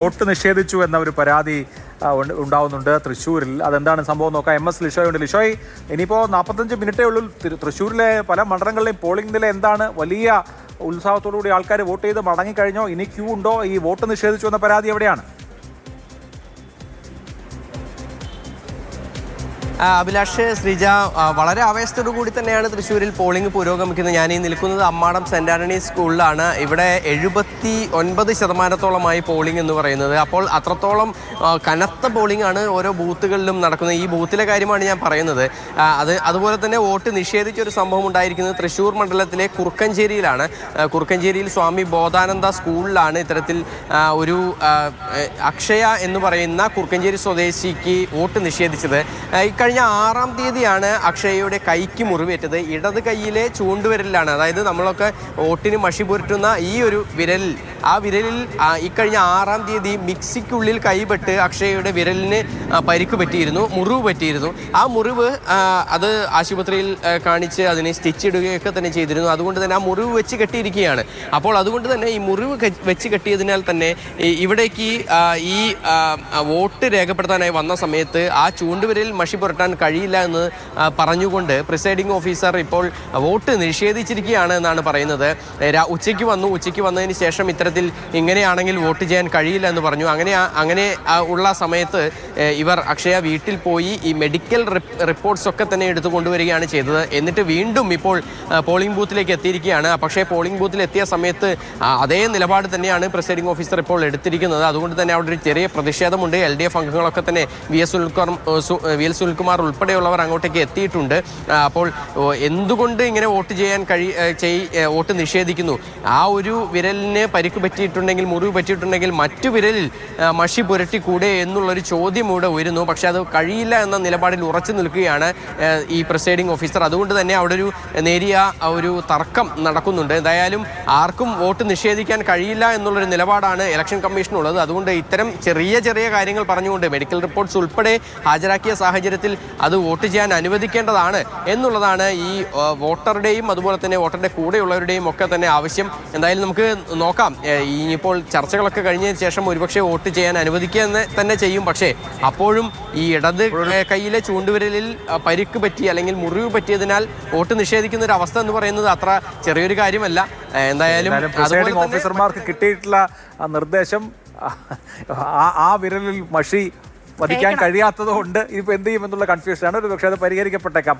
Vote നിഷേധിച്ചു എന്ന ഒരു പരാതി ഉണ്ടാവുന്നുണ്ട് തൃശ്ശൂരിൽ. അതെന്താണ് സംഭവം നോക്കാം. MS ലിഷോയുണ്ട്. ലിഷോയ്, ഇനിയിപ്പോൾ 45 മിനിറ്റേ ഉള്ളൂ. തൃശ്ശൂരിലെ പല മണ്ഡലങ്ങളിലെയും പോളിംഗ് നില എന്താണ്? വലിയ ഉത്സാഹത്തോടുകൂടി ആൾക്കാർ വോട്ട് ചെയ്ത് മടങ്ങിക്കഴിഞ്ഞോ? ഇനി ക്യൂ ഉണ്ടോ? ഈ വോട്ട് നിഷേധിച്ചു എന്ന പരാതി എവിടെയാണ്? അഭിലാഷ്, ശ്രീജ, വളരെ ആവേശത്തോടു കൂടി തന്നെയാണ് തൃശ്ശൂരിൽ പോളിംഗ് പുരോഗമിക്കുന്നത്. ഞാൻ ഈ നിൽക്കുന്നത് അമ്മാടം സെൻറ് ആൻ്റണീസ് സ്കൂളിലാണ്. ഇവിടെ 79% പോളിംഗ് എന്ന് പറയുന്നത്. അപ്പോൾ അത്രത്തോളം കനത്ത പോളിംഗ് ആണ് ഓരോ ബൂത്തുകളിലും നടക്കുന്നത്. ഈ ബൂത്തിലെ കാര്യമാണ് ഞാൻ പറയുന്നത്. അതുപോലെ തന്നെ വോട്ട് നിഷേധിച്ചൊരു സംഭവം ഉണ്ടായിരിക്കുന്നത് തൃശ്ശൂർ മണ്ഡലത്തിലെ കുറുക്കഞ്ചേരിയിലാണ്. കുറുക്കഞ്ചേരിയിൽ സ്വാമി ബോധാനന്ദ സ്കൂളിലാണ് ഇത്തരത്തിൽ ഒരു അക്ഷയ എന്ന് പറയുന്ന കുറുക്കഞ്ചേരി സ്വദേശിക്ക് വോട്ട് നിഷേധിച്ചത്. കഴിഞ്ഞ 6-ാം തീയതിയാണ് അക്ഷയയുടെ കൈക്ക് മുറിവേറ്റത്. ഇടത് കൈയിലെ ചൂണ്ടുവിരലിലാണ്. അതായത് നമ്മളൊക്കെ വോട്ടിന് മഷി പുരട്ടുന്ന ഈ ഒരു വിരലിൽ, ആ വിരലിൽ ഇക്കഴിഞ്ഞ 6-ാം തീയതി മിക്സിക്കുള്ളിൽ കൈപ്പെട്ട് അക്ഷയയുടെ വിരലിന് പരിക്ക് പറ്റിയിരുന്നു, മുറിവ് പറ്റിയിരുന്നു. ആ മുറിവ് അത് ആശുപത്രിയിൽ കാണിച്ച് അതിനെ സ്റ്റിച്ച് ഇടുകയൊക്കെ തന്നെ ചെയ്തിരുന്നു. അതുകൊണ്ട് തന്നെ ആ മുറിവ് വെച്ച് കെട്ടിയിരിക്കുകയാണ്. അപ്പോൾ അതുകൊണ്ട് തന്നെ ഈ മുറിവ് വെച്ച് കെട്ടിയതിനാൽ തന്നെ ഇവിടേക്ക് ഈ വോട്ട് രേഖപ്പെടുത്താനായി വന്ന സമയത്ത് ആ ചൂണ്ടുവിരലിൽ മഷി പുരട്ടാൻ കഴിയില്ല എന്ന് പറഞ്ഞുകൊണ്ട് പ്രിസൈഡിംഗ് ഓഫീസർ ഇപ്പോൾ വോട്ട് നിഷേധിച്ചിരിക്കുകയാണ് എന്നാണ് പറയുന്നത്. ഉച്ചയ്ക്ക് വന്നതിന് ശേഷം ഇത്തരത്തിൽ ഇങ്ങനെയാണെങ്കിൽ വോട്ട് ചെയ്യാൻ കഴിയില്ല എന്ന് പറഞ്ഞു. അങ്ങനെ ഉള്ള സമയത്ത് ഇവർ അക്ഷയ വീട്ടിൽ പോയി ഈ മെഡിക്കൽ റിപ്പോർട്ട്സ് ഒക്കെ തന്നെ എടുത്തു കൊണ്ടുവരികയാണ് ചെയ്തത്. എന്നിട്ട് വീണ്ടും ഇപ്പോൾ പോളിംഗ് ബൂത്തിലേക്ക് എത്തിയിരിക്കുകയാണ്. പക്ഷേ പോളിംഗ് ബൂത്തിൽ എത്തിയ സമയത്ത് അതേ നിലപാട് തന്നെയാണ് പ്രിസൈഡിംഗ് ഓഫീസർ ഇപ്പോൾ എടുത്തിരിക്കുന്നത്. അതുകൊണ്ട് തന്നെ അവിടെ ഒരു ചെറിയ പ്രതിഷേധമുണ്ട്. LDF അംഗങ്ങളൊക്കെ തന്നെ VS സുനിൽകുമാർ ഉൾപ്പെടെയുള്ളവർ അങ്ങോട്ടേക്ക് എത്തിയിട്ടുണ്ട്. അപ്പോൾ എന്തുകൊണ്ട് ഇങ്ങനെ വോട്ട് ചെയ്യാൻ വോട്ട് നിഷേധിക്കുന്നു? ആ ഒരു വിരലിന് പരിക്ക് പറ്റിയിട്ടുണ്ടെങ്കിൽ, മുറിവ് പറ്റിയിട്ടുണ്ടെങ്കിൽ മറ്റു വിരലിൽ മഷി പുരട്ടിക്കൂടെ എന്നുള്ളൊരു ചോദ്യം ഇവിടെ ഉയരുന്നു. പക്ഷെ അത് കഴിയില്ല എന്ന നിലപാടിൽ ഉറച്ചു നിൽക്കുകയാണ് ഈ പ്രിസൈഡിംഗ് ഓഫീസർ. അതുകൊണ്ട് തന്നെ അവിടെ ഒരു നേരിയ ഒരു തർക്കം നടക്കുന്നുണ്ട്. എന്തായാലും ആർക്കും വോട്ട് നിഷേധിക്കാൻ കഴിയില്ല എന്നുള്ളൊരു നിലപാടാണ് ഇലക്ഷൻ കമ്മീഷനുള്ളത്. അതുകൊണ്ട് ഇത്തരം ചെറിയ ചെറിയ കാര്യങ്ങൾ പറഞ്ഞുകൊണ്ട് മെഡിക്കൽ റിപ്പോർട്ട്സ് ഉൾപ്പെടെ ഹാജരാക്കിയ സാഹചര്യത്തിൽ അത് വോട്ട് ചെയ്യാൻ അനുവദിക്കേണ്ടതാണ് എന്നുള്ളതാണ് ഈ വോട്ടറുടെയും അതുപോലെ തന്നെ വോട്ടറുടെ കൂടെയുള്ളവരുടെയും ഒക്കെ തന്നെ ആവശ്യം. എന്തായാലും നമുക്ക് നോക്കാം. ഇനിയിപ്പോൾ ചർച്ചകളൊക്കെ കഴിഞ്ഞതിന് ശേഷം ഒരുപക്ഷെ വോട്ട് ചെയ്യാൻ അനുവദിക്കുക തന്നെ ചെയ്യും. പക്ഷേ അപ്പോഴും ഈ ഇടത് കൈയിലെ ചൂണ്ടുവിരലിൽ പരിക്ക് പറ്റി അല്ലെങ്കിൽ മുറിവ് പറ്റിയതിനാൽ വോട്ട് നിഷേധിക്കുന്ന ഒരു അവസ്ഥ എന്ന് പറയുന്നത് അത്ര ചെറിയൊരു കാര്യമല്ല. എന്തായാലും ഓഫീസർമാർക്ക് കിട്ടിയിട്ടുള്ള നിർദ്ദേശം ആ വിരലിൽ മഷി വധിക്കാൻ കഴിയാത്തത് കൊണ്ട് ഇപ്പൊ എന്ത് ചെയ്യുമെന്നുള്ള കൺഫ്യൂഷനാണ്. ഒരു പക്ഷേ അത് പരിഹരിക്കപ്പെട്ടേക്കാം.